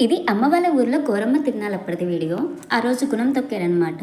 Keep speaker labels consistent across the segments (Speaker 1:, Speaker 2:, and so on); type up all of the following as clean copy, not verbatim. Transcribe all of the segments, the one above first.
Speaker 1: ఇది అమ్మ వాళ్ళ ఊర్లో గోరమ్మ తిరునాళ్ళప్పటిది వీడియో. ఆ రోజు గుణం తొక్కారనమాట.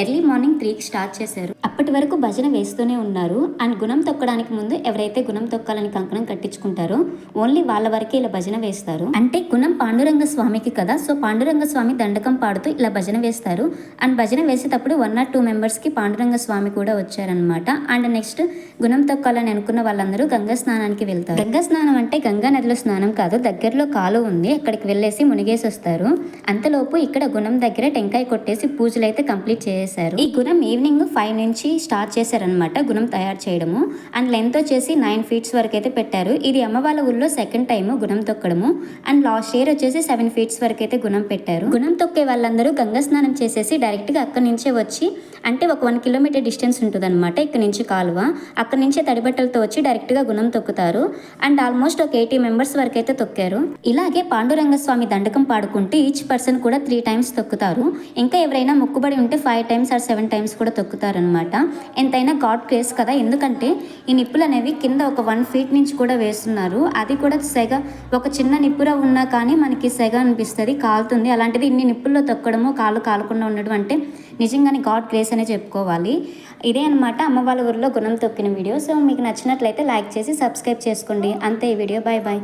Speaker 1: ఎర్లీ మార్నింగ్ 3కి స్టార్ట్ చేశారు. అప్పటి వరకు భజన వేస్తూనే ఉన్నారు. అండ్ గుణం తొక్కడానికి ముందు ఎవరైతే గుణం తొక్కాలని కంకణం కట్టించుకుంటారో ఓన్లీ వాళ్ళ వరకే ఇలా భజన వేస్తారు. అంటే గుణం పాండురంగ స్వామికి కదా, సో పాండురంగ స్వామి దండకం పాడుతూ ఇలా భజన వేస్తారు. అండ్ భజన వేసేటప్పుడు 1 or 2 మెంబర్స్కి పాండురంగ స్వామి కూడా వచ్చారనమాట. అండ్ నెక్స్ట్ గుణం తొక్కాలని అనుకున్న వాళ్ళందరూ గంగా స్నానానికి వెళ్తారు. గంగా స్నానం అంటే గంగా నదిలో స్నానం కాదు, దగ్గరలో కాలువ ఉంది, అక్కడికి వెళ్ళేసి మునిగేసి వస్తారు. అంతలోపు ఇక్కడ గుణం దగ్గర టెంకాయ కొట్టేసి పూజలు అయితే కంప్లీట్ చేసేసారు. ఈ గుణం ఈవినింగ్ 5 నుంచి స్టార్ట్ చేశారనమాట గుణం తయారు చేయడము. అండ్ లెంత్ వచ్చేసి 9 feet వరకు అయితే పెట్టారు. ఇది అమ్మ వాళ్ళ ఊళ్ళో సెకండ్ టైం గుణం తొక్కడము. అండ్ లాస్ట్ ఇయర్ వచ్చేసి 7 feet వరకు అయితే గుణం పెట్టారు. గుణం తొక్కే వాళ్ళందరూ గంగా స్నానం చేసేసి డైరెక్ట్ గా అక్కడి నుంచే వచ్చి, అంటే ఒక 1 kilometer డిస్టెన్స్ ఉంటుంది అనమాట ఇక్కడ నుంచి కాలువ, అక్కడి నుంచే తడిబట్టలతో వచ్చి డైరెక్ట్ గా గుణం తొక్కుతారు. అండ్ ఆల్మోస్ట్ ఒక 80 members వరకు అయితే తొక్కారు. ఇలాగే పాండురంగ స్వామి దండకం పాడుకుంటే ఈచ్ పర్సన్ కూడా 3 times తొక్కుతారు. ఇంకా ఎవరైనా మొక్కుబడి ఉంటే 5 times or 7 times కూడా తొక్కుతారనమాట. ఎంతైనా గాడ్ గ్రేస్ కదా, ఎందుకంటే ఈ నిప్పులు అనేవి కింద ఒక 1 feet నుంచి కూడా వేస్తున్నారు. అది కూడా సెగ, ఒక చిన్న నిప్పుర ఉన్నా కానీ మనకి సెగ అనిపిస్తుంది, కాలుతుంది. అలాంటిది ఇన్ని నిప్పుల్లో తొక్కడము, కాలు కాలకుండా ఉండడం అంటే నిజంగానే గాడ్ గ్రేస్ అనే చెప్పుకోవాలి. ఇదే అనమాట అమ్మ వాళ్ళ ఊరిలో గుణం తొక్కిన వీడియో. సో మీకు నచ్చినట్లయితే లైక్ చేసి సబ్స్క్రైబ్ చేసుకోండి. అంతే ఈ వీడియో. Bye bye.